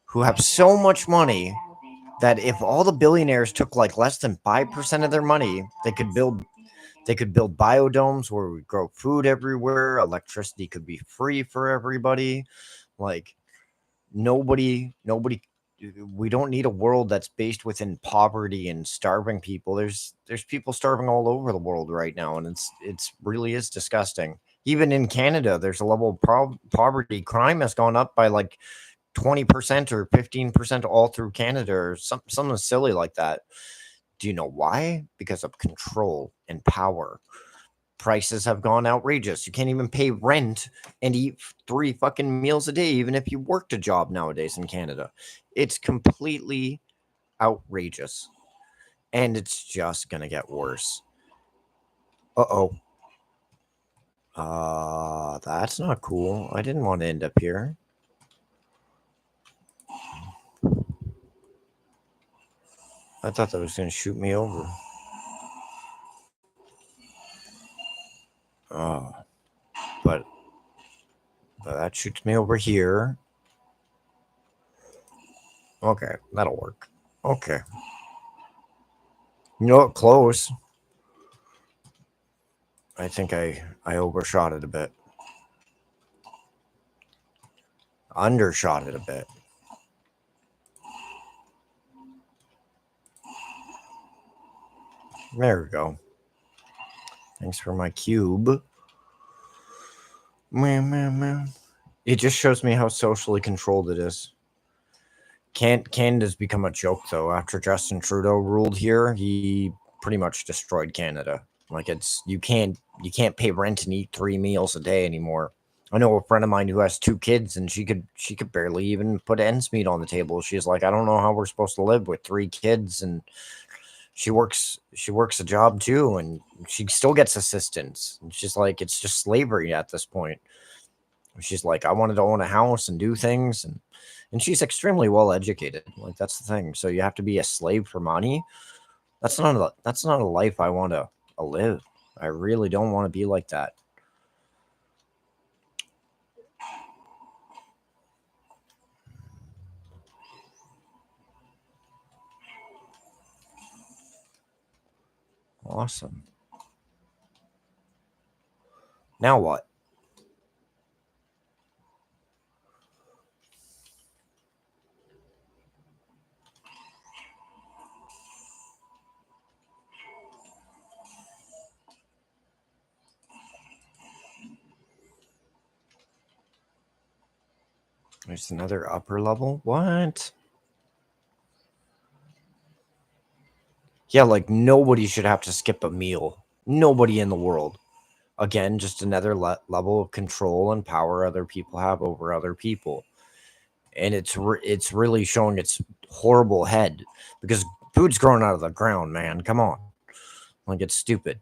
S2: who have so much money that if all the billionaires took like less than 5% of their money, they could build biodomes where we grow food everywhere. Electricity could be free for everybody. Like nobody, we don't need a world that's based within poverty and starving people. There's people starving all over the world right now, and it's really is disgusting. Even in Canada, there's a level of poverty. Crime has gone up by like 20% or 15% all through Canada, or something silly like that. Do you know why? Because of control and power. Prices have gone outrageous. You can't even pay rent and eat 3 fucking meals a day, even if you worked a job nowadays in Canada. It's completely outrageous. And it's just gonna get worse. Uh-oh. That's not cool. I didn't want to end up here. I thought that was gonna shoot me over. Oh. But that shoots me over here. Okay, that'll work. Okay. You know what? Close. I think I overshot it a bit. Undershot it a bit. There we go. Thanks for my cube. Man. It just shows me how socially controlled it is. Canada's become a joke though. After Justin Trudeau ruled here, he pretty much destroyed Canada. Like you can't pay rent and eat 3 meals a day anymore. I know a friend of mine who has 2 kids, and she could barely even put ends meet on the table. She's like, I don't know how we're supposed to live with 3 kids, and she works a job too, and she still gets assistance. And she's like, it's just slavery at this point. She's like, I wanted to own a house and do things, and she's extremely well educated. Like that's the thing. So you have to be a slave for money. That's not a life I want to live. I really don't want to be like that. Awesome. Now what? There's another upper level. What? Yeah, like nobody should have to skip a meal. Nobody in the world. Again, just another level of control and power other people have over other people. And it's really showing its horrible head because food's growing out of the ground, man. Come on. Like, it's stupid.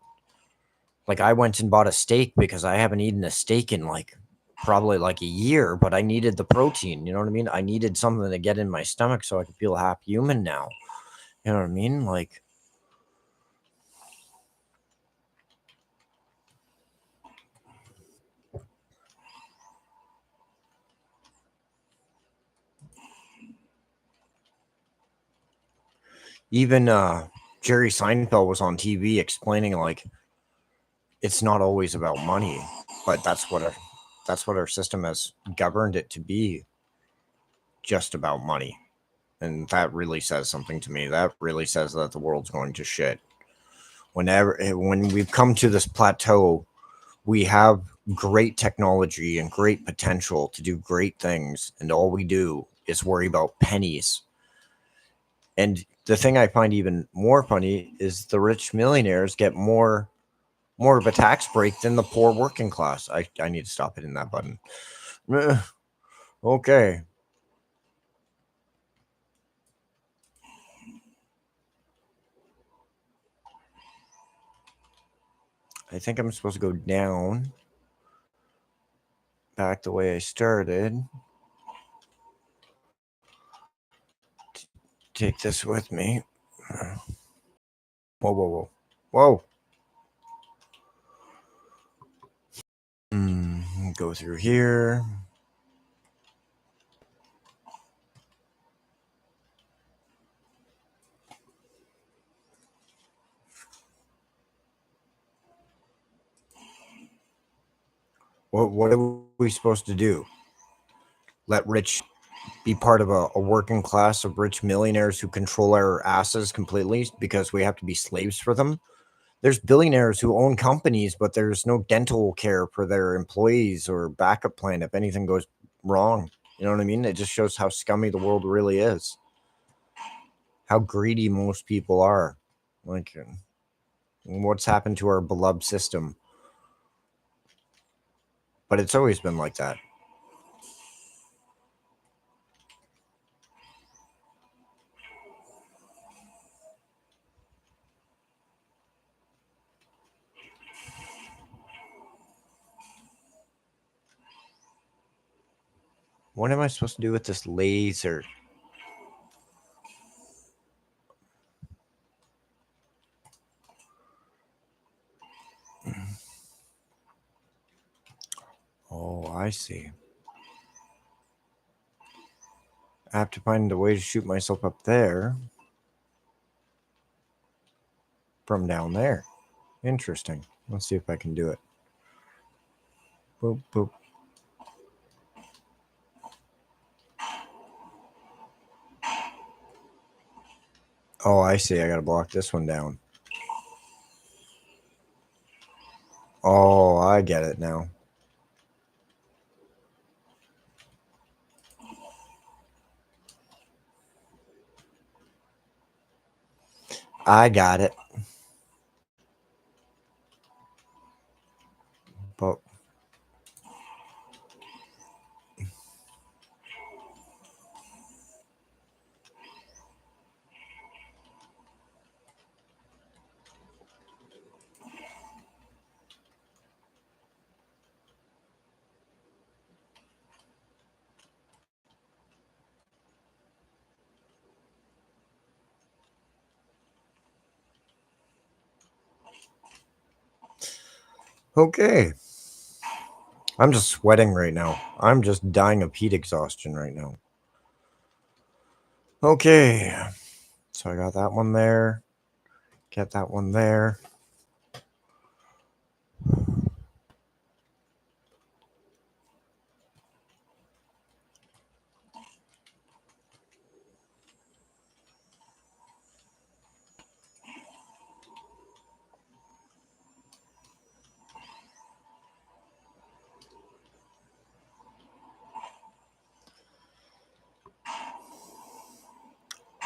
S2: Like, I went and bought a steak because I haven't eaten a steak in like probably like a year, but I needed the protein. You know what I mean? I needed something to get in my stomach so I could feel half human now. You know what I mean? Like, even Jerry Seinfeld was on TV explaining like it's not always about money, but that's what our system has governed it to be, just about money. And that really says something to me. That really says that the world's going to shit. When we've come to this plateau, we have great technology and great potential to do great things, and all we do is worry about pennies. And the thing I find even more funny is the rich millionaires get more of a tax break than the poor working class. I need to stop hitting that button. Okay. I think I'm supposed to go down back the way I started. Take this with me. Whoa, whoa, whoa. Whoa. Go through here. What are we supposed to do? Let rich be part of a working class of rich millionaires who control our asses completely because we have to be slaves for them? There's billionaires who own companies, but there's no dental care for their employees or backup plan if anything goes wrong. You know what I mean? It just shows how scummy the world really is. How greedy most people are. Like, what's happened to our beloved system? But it's always been like that. What am I supposed to do with this laser? Oh, I see. I have to find a way to shoot myself up there from down there. Interesting. Let's see if I can do it. Boop, boop. Oh, I see. I got to block this one down. Oh, I get it now. I got it. But okay. I'm just sweating right now. I'm just dying of heat exhaustion right now. Okay. So I got that one there. Get that one there.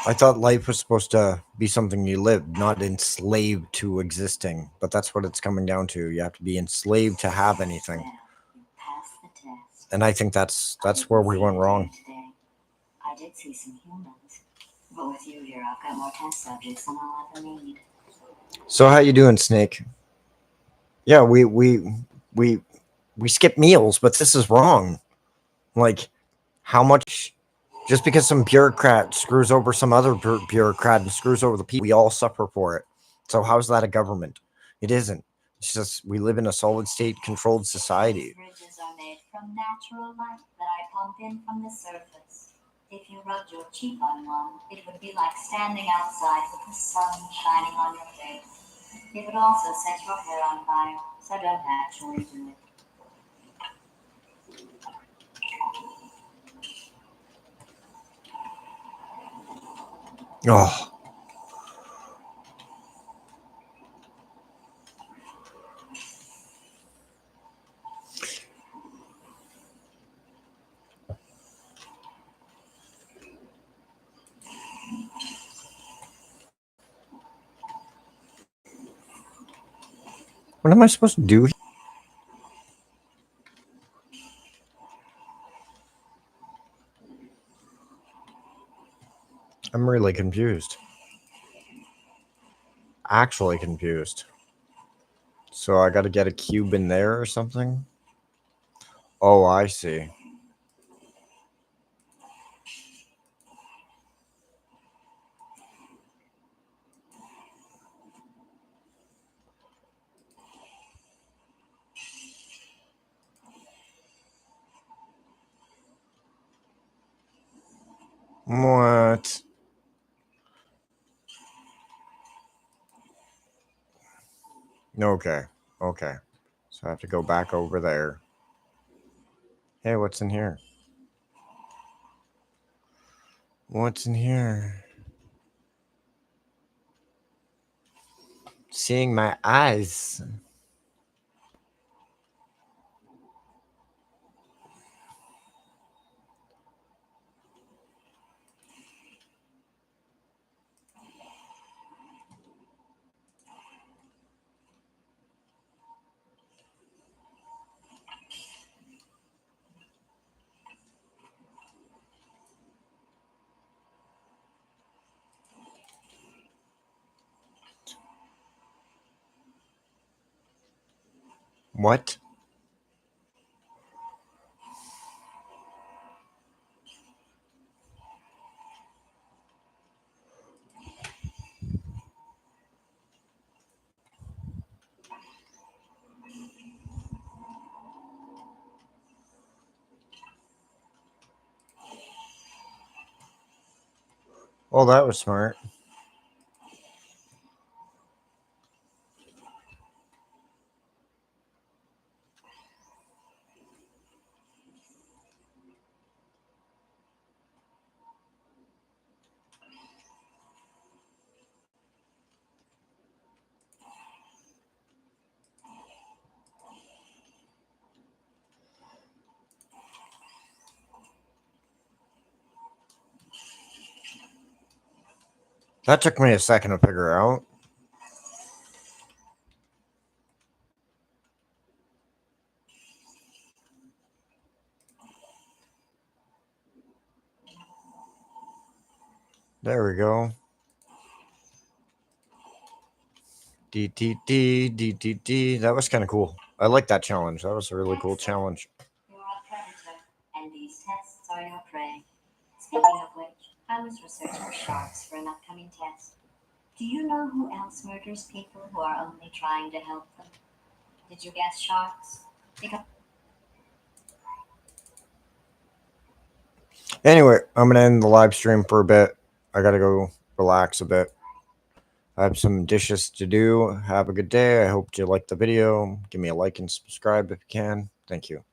S2: I thought life was supposed to be something you lived, not enslaved to existing. But that's what it's coming down to. You have to be enslaved to have anything.
S4: Well, you passed the test.
S2: And I think that's where we went wrong.
S4: Today. I did see some humans. But with you here, I've got more test subjects than I'll ever need.
S2: So how you doing, Snake? Yeah, we skip meals, but this is wrong. Like, how much? Just because some bureaucrat screws over some other bureaucrat and screws over the people, we all suffer for it. So how's that a government? It isn't. It's just we live in a solid state controlled society.
S4: These ridges are made from natural light that I pump in from the surface. If you rubbed your cheek on one, it would be like standing outside with the sun shining on your face. It would also set your hair on fire, so don't actually do it.
S2: Oh. What am I supposed to do? I'm really confused. Actually confused. So I got to get a cube in there or something? Oh, I see. What? Okay. Okay. So I have to go back over there. Hey, what's in here? What's in here? Seeing my eyes. What? Well, that was smart. That took me a second to figure out. There we go. D. That was kind of cool. I like that challenge. That was a really cool challenge.
S4: You're a predator, and these tests are your prey. Speaking of which, I was researching sharks for an upcoming test. Do you know who else murders people who are only trying to help them? Did you guess sharks? Because
S2: Anyway, I'm going to end the live stream for a bit. I got to go relax a bit. I have some dishes to do. Have a good day. I hope you liked the video. Give me a like and subscribe if you can. Thank you.